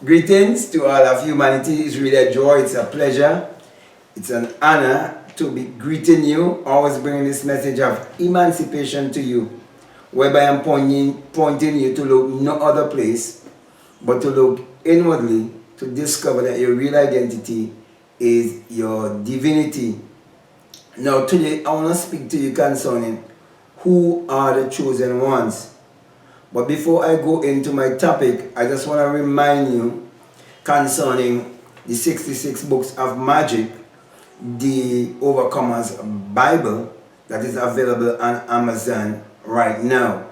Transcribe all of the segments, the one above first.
Greetings to all of humanity. It's really a joy, it's a pleasure, it's an honor to be greeting you, always bringing this message of emancipation to you, whereby I'm pointing you to look no other place but to look inwardly to discover that your real identity is your divinity. Now today I want to speak to you concerning who are the chosen ones. But before I go into my topic, I just want to remind you concerning the 66 books of magic, the Overcomer's Bible that is available on Amazon right now.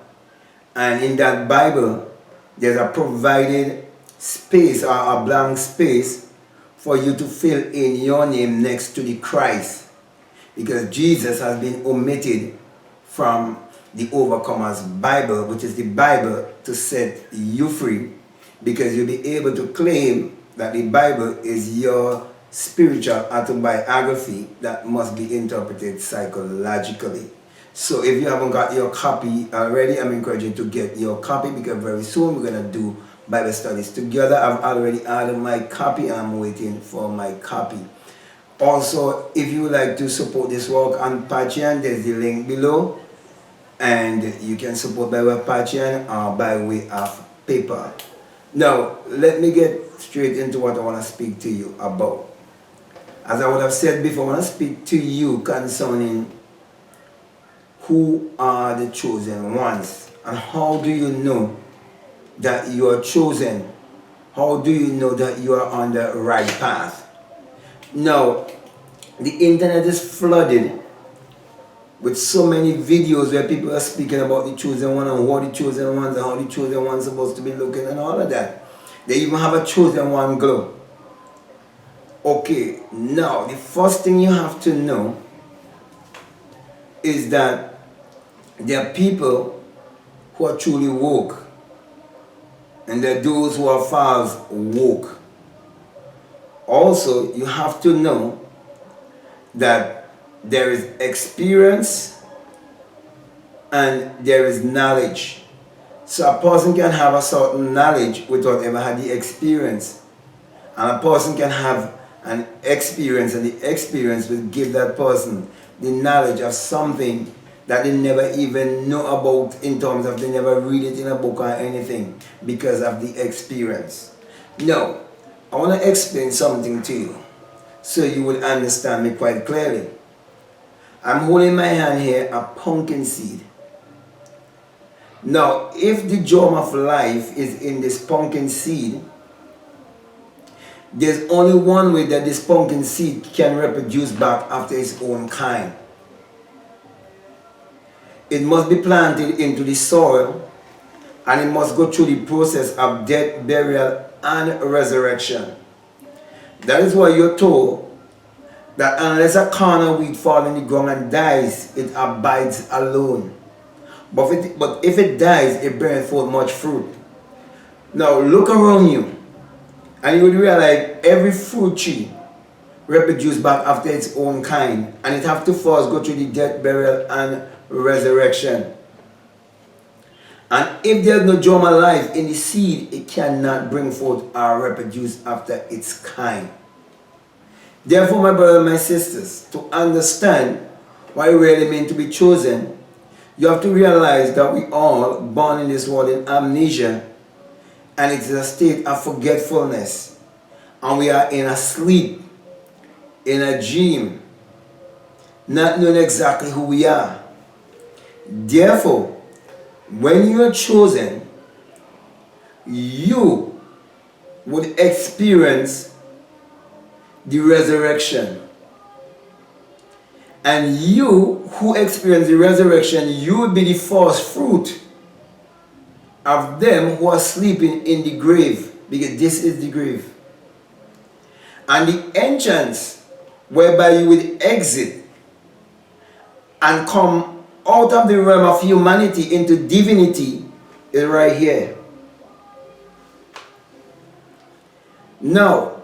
And in that Bible, there's a provided space or a blank space for you to fill in your name next to the Christ, because Jesus has been omitted from the Overcomer's Bible, which is the Bible to set you free, because you'll be able to claim that the Bible is your spiritual autobiography that must be interpreted psychologically. So if you haven't got your copy already, I'm encouraging you to get your copy, because very soon we're going to do Bible studies together. I've already ordered my copy and I'm waiting for my copy. Also, if you would like to support this work on Patreon, there's the link below. And you can support by way of Patreon or by way of PayPal. Now, let me get straight into what I want to speak to you about. As I would have said before, I want to speak to you concerning who are the chosen ones. And how do you know that you are chosen? How do you know that you are on the right path? Now, the internet is flooded with so many videos where people are speaking about the chosen one and what the chosen ones and how the chosen one's supposed to be looking and all of that. They even have a chosen one glow. Okay, now the first thing you have to know is that there are people who are truly woke, and there are those who are false woke. Also, you have to know that there is experience and there is knowledge. So a person can have a certain knowledge without ever had the experience, and a person can have an experience, and the experience will give that person the knowledge of something that they never even know about, in terms of they never read it in a book or anything, because of the experience. Now, I want to explain something to you so you will understand me quite clearly. I'm holding in my hand here a pumpkin seed. Now, if the germ of life is in this pumpkin seed, there's only one way that this pumpkin seed can reproduce back after its own kind. It must be planted into the soil, and it must go through the process of death, burial, and resurrection. That is why you're told that unless a corn of wheat falls in the ground and dies, it abides alone. But if it dies, it brings forth much fruit. Now look around you, and you will realize every fruit tree reproduces back after its own kind, and it have to first go through the death, burial, and resurrection. And if there's no germ of life in the seed, it cannot bring forth or reproduce after its kind. Therefore, my brothers and my sisters, to understand what it really means to be chosen, you have to realize that we all born in this world in amnesia, and it is a state of forgetfulness, and we are in a sleep, in a dream, not knowing exactly who we are. Therefore, when you are chosen, you would experience the resurrection. And you who experience the resurrection, you will be the first fruit of them who are sleeping in the grave, because this is the grave. And the entrance whereby you will exit and come out of the realm of humanity into divinity is right here. Now,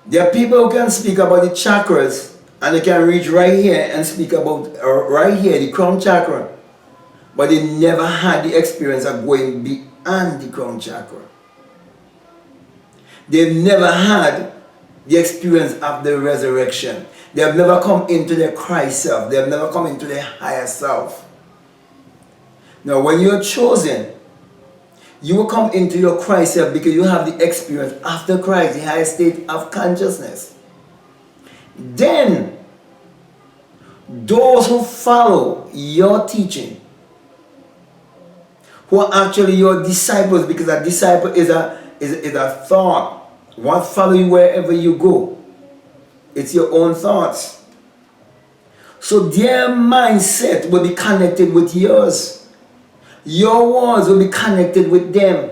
there are people who can speak about the chakras, and they can reach right here and speak about right here, the crown chakra, but they never had the experience of going beyond the crown chakra. They've never had the experience of the resurrection. They have never come into their Christ self. They have never come into their higher self. Now, when you're chosen, you will come into your Christ self because you have the experience after Christ, the higher state of consciousness. Then, those who follow your teaching, who are actually your disciples, because a disciple is a thought. What follow you wherever you go? It's your own thoughts. So their mindset will be connected with yours. Your words will be connected with them.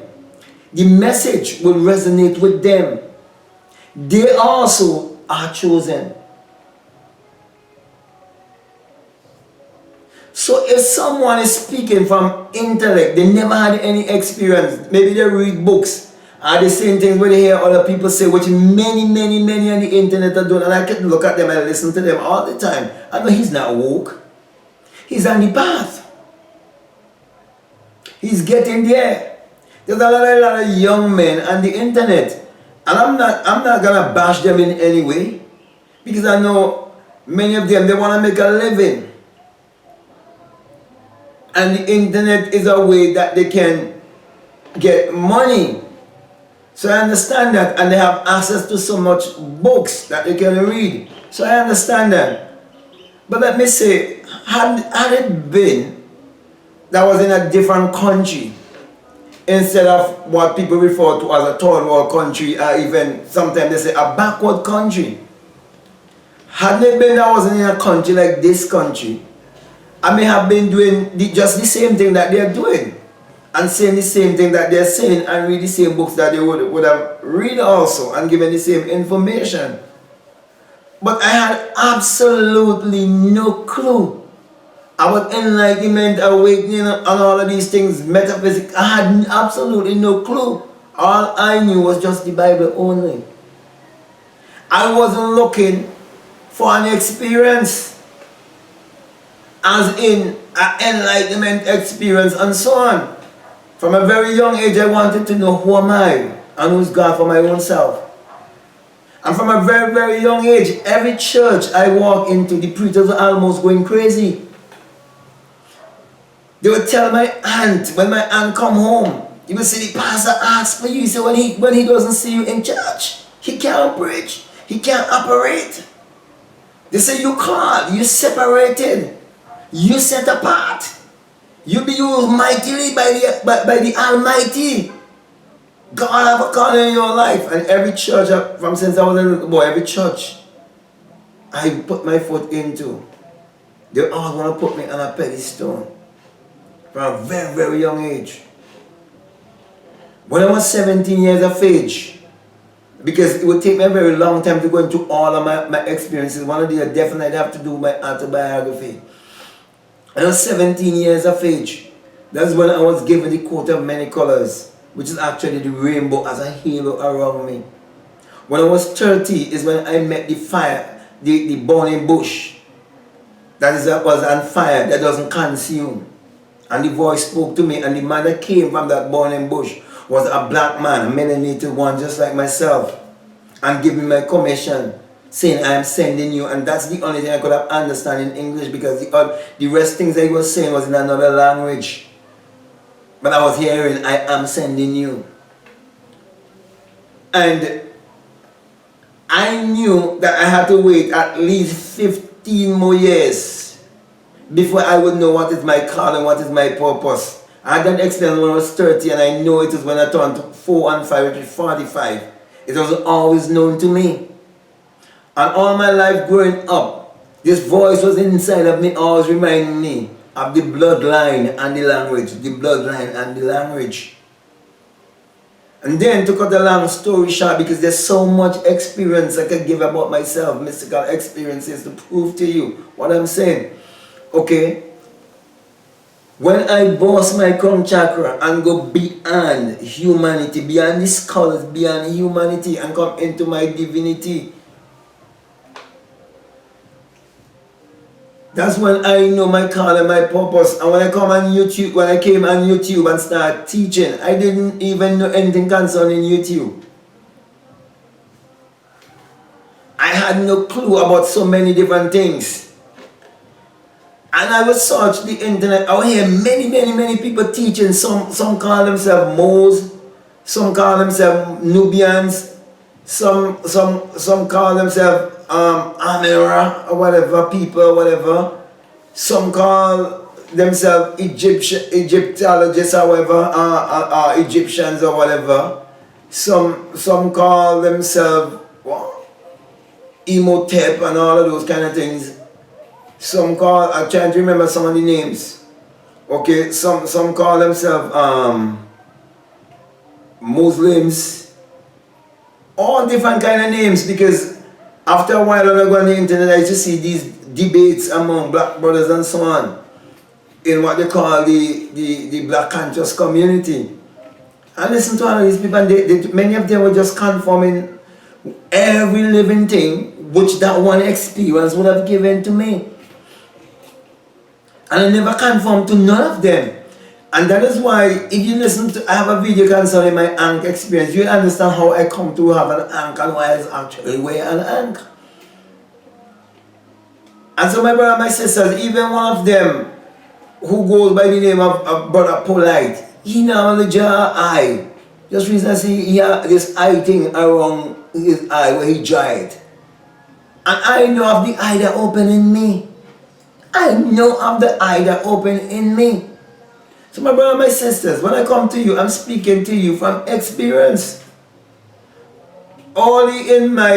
The message will resonate with them. They also are chosen. So if someone is speaking from intellect, they never had any experience, maybe they read books, are the same things where they hear other people say, which many on the internet are doing, and I can look at them and listen to them all the time. I know he's not woke. He's on the path. He's getting there. There's a lot of young men on the internet, and I'm not gonna bash them in any way, because I know many of them, they want to make a living, and the internet is a way that they can get money. So I understand that, and they have access to so much books that they can read. So I understand that. But let me say, had it been that was in a different country, instead of what people refer to as a third world country, or even sometimes they say a backward country, had it been that I was in a country like this country, I may have been doing just the same thing that they're doing, and saying the same thing that they're saying, and read the same books that they would have read also, and given the same information. But I had absolutely no clue about enlightenment, awakening, and all of these things, metaphysics. I had absolutely no clue. All I knew was just the Bible only. I wasn't looking for an experience, as in an enlightenment experience and so on. From a very young age, I wanted to know who am I and who's God for my own self. And from a very young age, every church I walk into, the preachers were almost going crazy. They would tell my aunt, when my aunt come home, you will see the pastor ask for you. He said when he doesn't see you in church, he can't preach, he can't operate. They say you called, you separated, you set apart. You be used mightily by the Almighty. God have a calling in your life. And every church, from since I was a little boy, every church I put my foot into, they all want to put me on a pedestal from a very young age. When I was 17 years of age, because it would take me a very long time to go into all of my experiences, one of these I definitely have to do my autobiography. I was 17 years of age. That's when I was given the coat of many colors, which is actually the rainbow as a halo around me. When I was 30 is when I met the fire, the burning bush. That was on fire, that doesn't consume. And the voice spoke to me, and the man that came from that burning bush was a black man, a melanated one just like myself, and gave me my commission, saying I am sending you. And that's the only thing I could have understand in English, because the rest things that he was saying was in another language. But I was hearing, I am sending you. And I knew that I had to wait at least 15 more years before I would know what is my calling, what is my purpose. I had that experience when I was 30, and I know it is when I turned 4 and 5, which is 45. It was always known to me. And all my life growing up, this voice was inside of me, always reminding me of the bloodline and the language, the bloodline and the language. And then, to cut a long story short, because there's so much experience I can give about myself, mystical experiences to prove to you what I'm saying. Okay? When I boss my crown chakra and go beyond humanity, beyond the skulls, beyond humanity, and come into my divinity, that's when I know my call and my purpose. And when I came on YouTube and started teaching, I didn't even know anything concerning YouTube. I had no clue about so many different things. And I would search the internet. I would hear many people teaching. Some call themselves Moors, some call themselves Nubians, some call themselves Amira or whatever, people, whatever. Some call themselves Egyptologists or whatever, Egyptians or whatever. Some call themselves Imhotep and all of those kind of things. Some call, I'm trying to remember some of the names. Okay, some call themselves Muslims. All different kind of names, because after a while when I go on the internet, I used to see these debates among black brothers and so on in what they call the black conscious community. I listened to all of these people, and many of them were just confirming every living thing which that one experience would have given to me. And I never conformed to none of them. And that is why, if you listen to, I have a video concerning my ankh experience, you'll understand how I come to have an ankh and why I actually wear an ankh. And so my brother and my sisters, even one of them who goes by the name of Brother Polite, he normally draw an eye. Just recently he had this eye thing around his eye where he dried. And I know of the eye that opened in me. I know of the eye that opened in me. So my brother and my sisters, when I come to you, I'm speaking to you from experience. Only in my,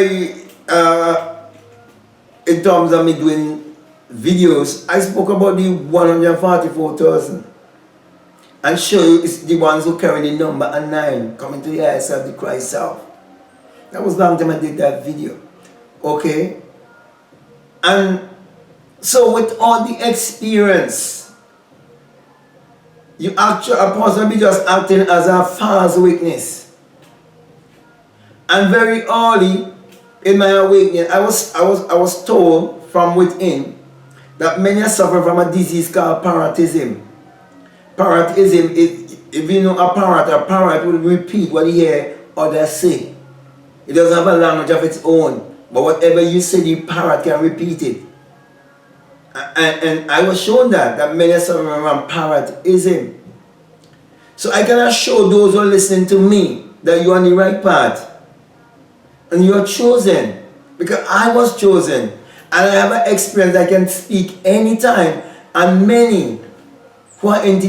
in terms of me doing videos, I spoke about the 144,000. And show you it's the ones who carry the number and 9 coming to the eyes of the Christ self. That was long time I did that video. Okay? And so with all the experience, you actually are possibly just acting as a false witness. And very early in my awakening, I was told from within that many are suffering from a disease called parrotism. Parrotism is, if you know a parrot will repeat what you hear others say. It doesn't have a language of its own, but whatever you say, the parrot can repeat it. And I was shown that many are suffering from parrotism. So I can assure those who are listening to me that you're on the right path. And you're chosen. Because I was chosen. And I have an experience I can speak anytime. And many who are on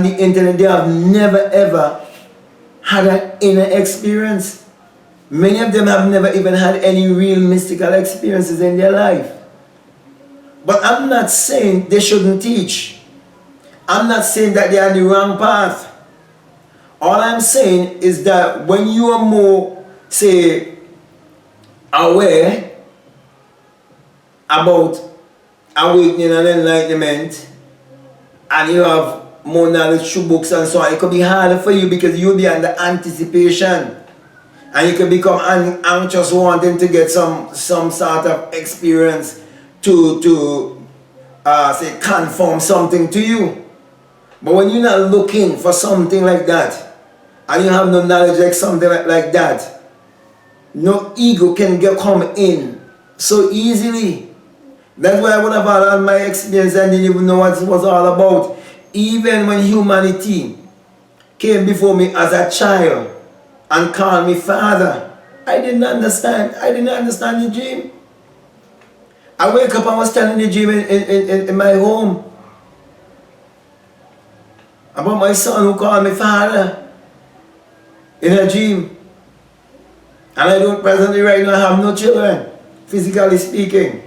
the internet, they have never ever had an inner experience. Many of them have never even had any real mystical experiences in their life. But I'm not saying they shouldn't teach. I'm not saying that they're on the wrong path. All I'm saying is that when you are more, say, aware about awakening and enlightenment, and you have more knowledge through books and so on, it could be harder for you because you'll be under anticipation. And you can become anxious wanting to get some sort of experience to say confirm something to you. But when you're not looking for something like that, and you have no knowledge like something like that, no ego can come in so easily. That's why I would have had all my experience and didn't even know what it was all about. Even when humanity came before me as a child and called me father, I didn't understand. I didn't understand the dream. I wake up and was telling the dream in my home about my son who called me father in a dream. And I don't presently right now have no children, physically speaking.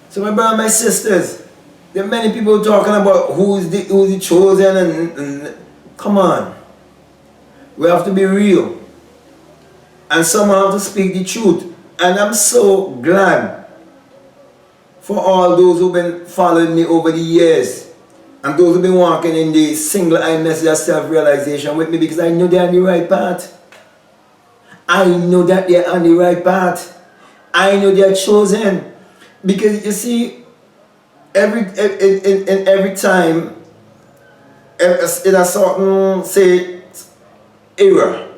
So my brother and my sisters, there are many people talking about who's the chosen and come on. We have to be real. And someone have to speak the truth. And I'm so glad for all those who've been following me over the years and those who've been walking in the single-eye message of self-realization with me, because I know they're on the right path. I know that they're on the right path. I know they're chosen. Because you see, every time in a certain, say, era,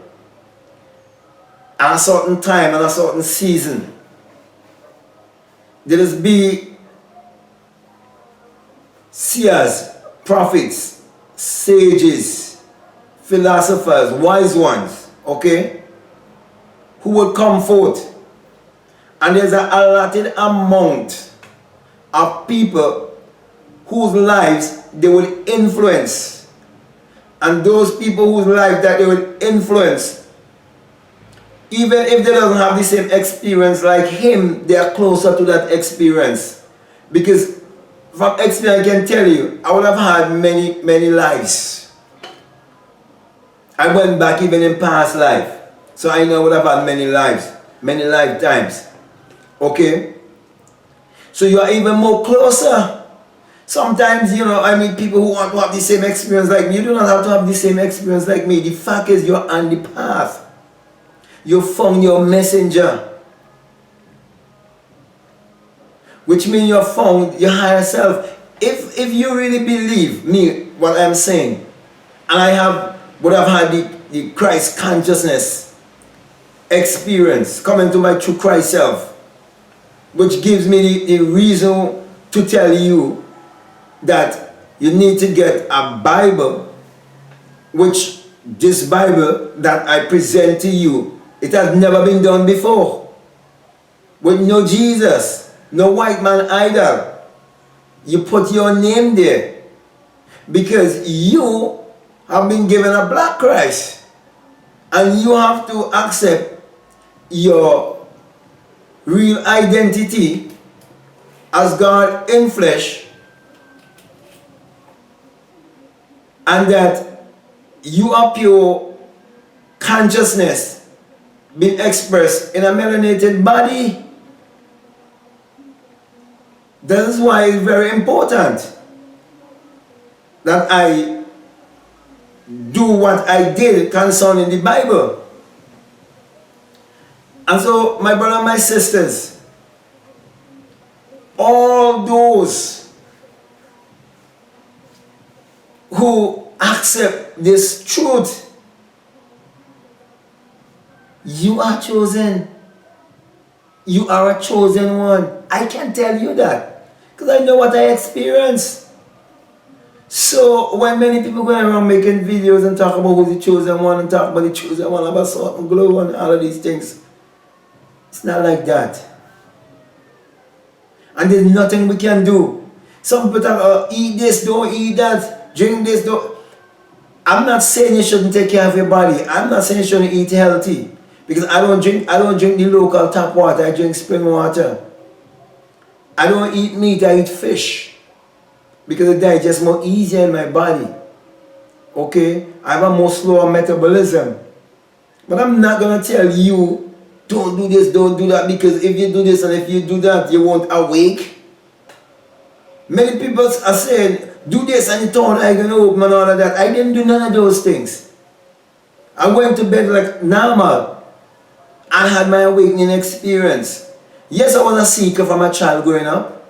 at a certain time and a certain season. There will be seers, prophets, sages, philosophers, wise ones, okay, who will come forth. And there's an allotted amount of people whose lives they will influence. And those people whose lives that they will influence, even if they don't have the same experience like him, they are closer to that experience. Because from experience I can tell you, I would have had many lives. I went back even in past life. So I know I would have had many lives, many lifetimes. Okay? So you are even more closer. Sometimes, you know, I meet people who want to have the same experience like me. You do not have to have the same experience like me. The fact is you're on the path. You found your messenger. Which means you found your higher self. If you really believe me, what I'm saying, and I would have had the Christ consciousness experience coming to my true Christ self, which gives me the reason to tell you that you need to get a Bible, which this Bible that I present to you, it has never been done before. With no Jesus, no white man either. You put your name there because you have been given a black Christ and you have to accept your real identity as God in flesh, and that you are pure consciousness being expressed in a melanated body. That is why it's very important that I do what I did concerning the Bible. And so, my brother and my sisters, all those who accept this truth, you are chosen. You are a chosen one. I can tell you that because I know what I experienced. So when many people go around making videos and talk about who's the chosen one and talk about the chosen one about salt and glow and all of these things, it's not like that. And there's nothing we can do. Some people talk, oh, eat this, don't eat that, drink this, don't. I'm not saying you shouldn't take care of your body. I'm not saying you shouldn't eat healthy. Because I don't drink the local tap water, I drink spring water. I don't eat meat, I eat fish. Because it digests more easier in my body. Okay? I have a more slower metabolism. But I'm not going to tell you, don't do this, don't do that, because if you do this and if you do that, you won't awake. Many people are saying, do this and you thought I'm going to open and all of that. I didn't do none of those things. I went to bed like normal. I had my awakening experience. Yes, I was a seeker from a child growing up.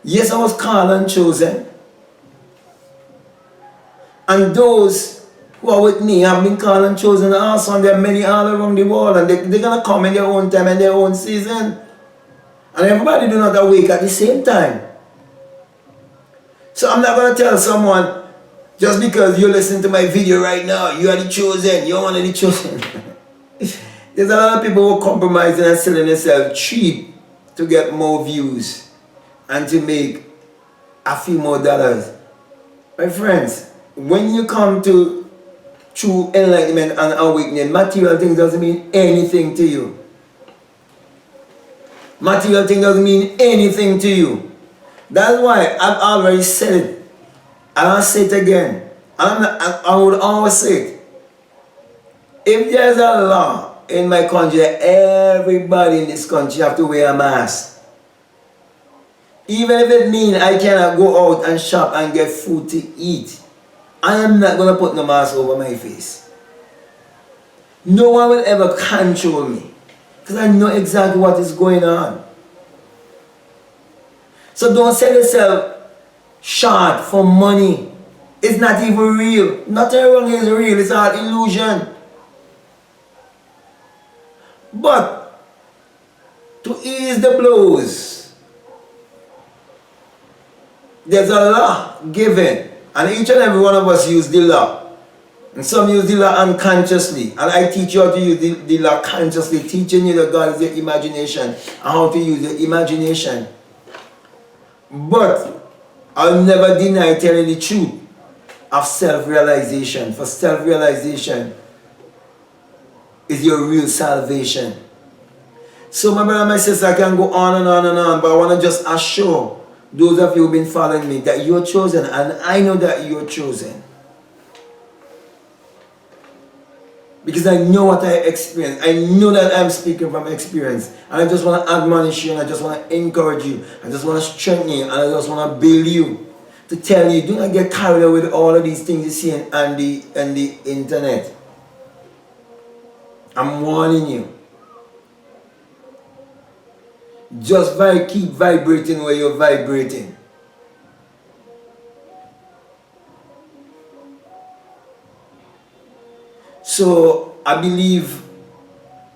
Yes, I was called and chosen. And those who are with me have been called and chosen also, and there are many all around the world, and they're going to come in their own time and their own season. And everybody do not awake at the same time. So I'm not going to tell someone, just because you listen to my video right now, you are the chosen, you're one of the chosen. There's a lot of people who are compromising and selling themselves cheap to get more views and to make a few more dollars. My friends, when you come to true enlightenment and awakening, material things doesn't mean anything to you. Material thing doesn't mean anything to you. That's why I've already said it. And I'll say it again. I would always say it. If there's a law in my country that everybody in this country have to wear a mask, even if it means I cannot go out and shop and get food to eat, I am not going to put no mask over my face. No one will ever control me because I know exactly what is going on. So don't sell yourself short for money. It's not even real. Nothing wrong is real. It's all illusion. But to ease the blows, there's a law given, and each and every one of us use the law. And some use the law unconsciously, and I teach you how to use the law consciously, teaching you that God is your imagination and how to use your imagination. But I'll never deny telling the truth of self-realization. For self-realization is your real salvation. So my brother and my sister, I can go on and on and on, but I want to just assure those of you who've been following me that you're chosen, and I know that you're chosen. Because I know what I experienced. I know that I'm speaking from experience. And I just want to admonish you, and I just want to encourage you. I just want to strengthen you, and I just want to build you. To tell you, do not get carried away with all of these things you see on the internet. I'm warning you. Just keep vibrating where you're vibrating. So I believe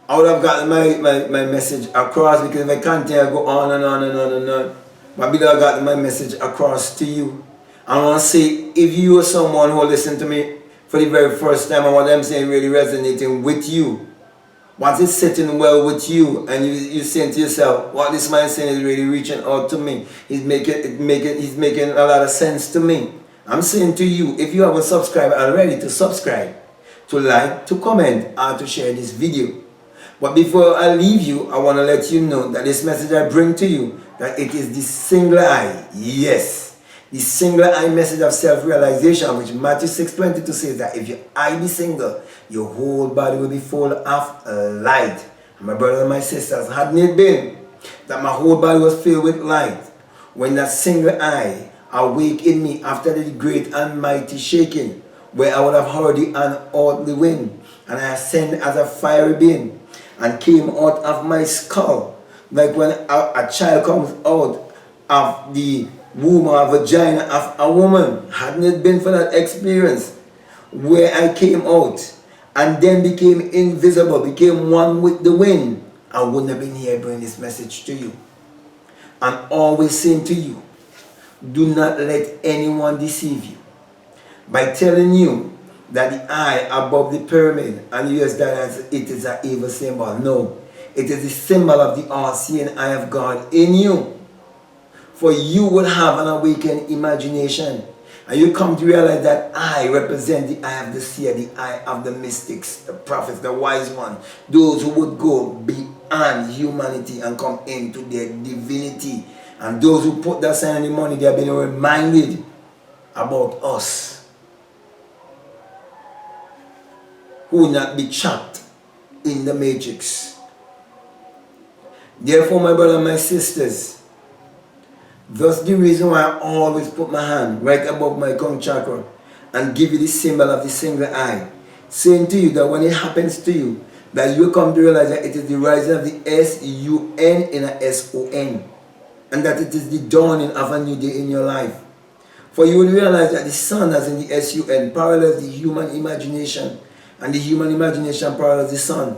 I would have gotten my message across, because if I continue to go on and on and on and on, I believe I got my message across to you. I want to say, if you are someone who listen to me for the very first time and what I'm saying really resonating with you, once it's sitting well with you, and you saying to yourself, what this man is saying is really reaching out to me, he's making a lot of sense to me, I'm saying to you, if you haven't subscribed already, to subscribe, to like, to comment, or to share this video. But before I leave you, I want to let you know that this message I bring to you, that it is the single eye, yes, the single eye message of self-realization, which Matthew 6:22 says that if your eye be single, your whole body will be full of light. And my brothers and my sisters, hadn't it been that my whole body was filled with light, when that single eye awake in me after the great and mighty shaking, where I would have heard the unearthly wind, and I ascended as a fiery being, and came out of my skull, like when a child comes out of the womb or vagina of a woman. Hadn't it been for that experience where I came out and then became invisible, became one with the wind, I wouldn't have been here bringing this message to you. I'm always saying to you, do not let anyone deceive you by telling you that the eye above the pyramid and you use that as it is an evil symbol. No, it is the symbol of the all-seeing eye of God in you. For you will have an awakened imagination, and you come to realize that eye represents the eye of the seer, the eye of the mystics, the prophets, the wise ones, those who would go beyond humanity and come into their divinity. And those who put that sign on the money, they have been reminded about us, who will not be trapped in the matrix. Therefore, my brothers and my sisters, that's the reason why I always put my hand right above my crown chakra and give you the symbol of the single eye, saying to you that when it happens to you, that you come to realize that it is the rising of the S-U-N in a S-O-N, and that it is the dawning of a new day in your life. For you will realize that the sun, as in the S-U-N, parallels the human imagination, and the human imagination parallels the sun.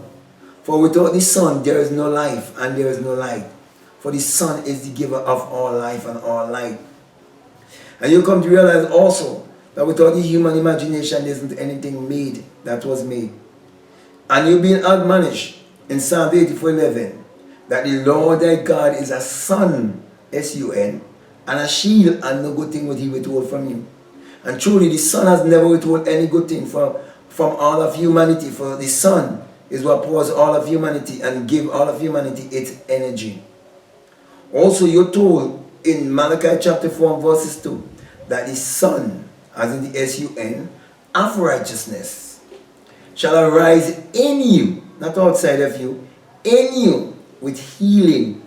For without the sun, there is no life and there is no light. For the sun is the giver of all life and all light. And you come to realize also that without the human imagination, there isn't anything made that was made. And you're being admonished in Psalm 84:11 that the Lord thy God is a sun, S-U-N, and a shield, and no good thing would he withhold from you. And truly, the sun has never withheld any good thing from all of humanity, for the sun is what pours all of humanity and give all of humanity its energy. Also, you're told in Malachi chapter 4 verses 2 that the sun, as in the S-U-N, of righteousness shall arise in you, not outside of you, in you, with healing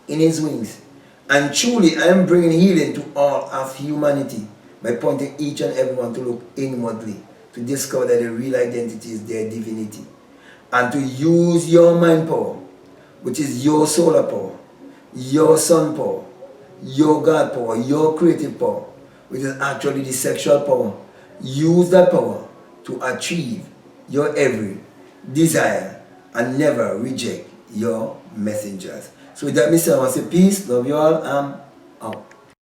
in his wings. And truly, I am bringing healing to all of humanity by pointing each and everyone to look inwardly, to discover that the real identity is their divinity, and to use your mind power, which is your solar power, your sun power, your God power, your creative power, which is actually the sexual power. Use that power to achieve your every desire and never reject your messengers. So with that, Mr. I want to say peace, love you all, out.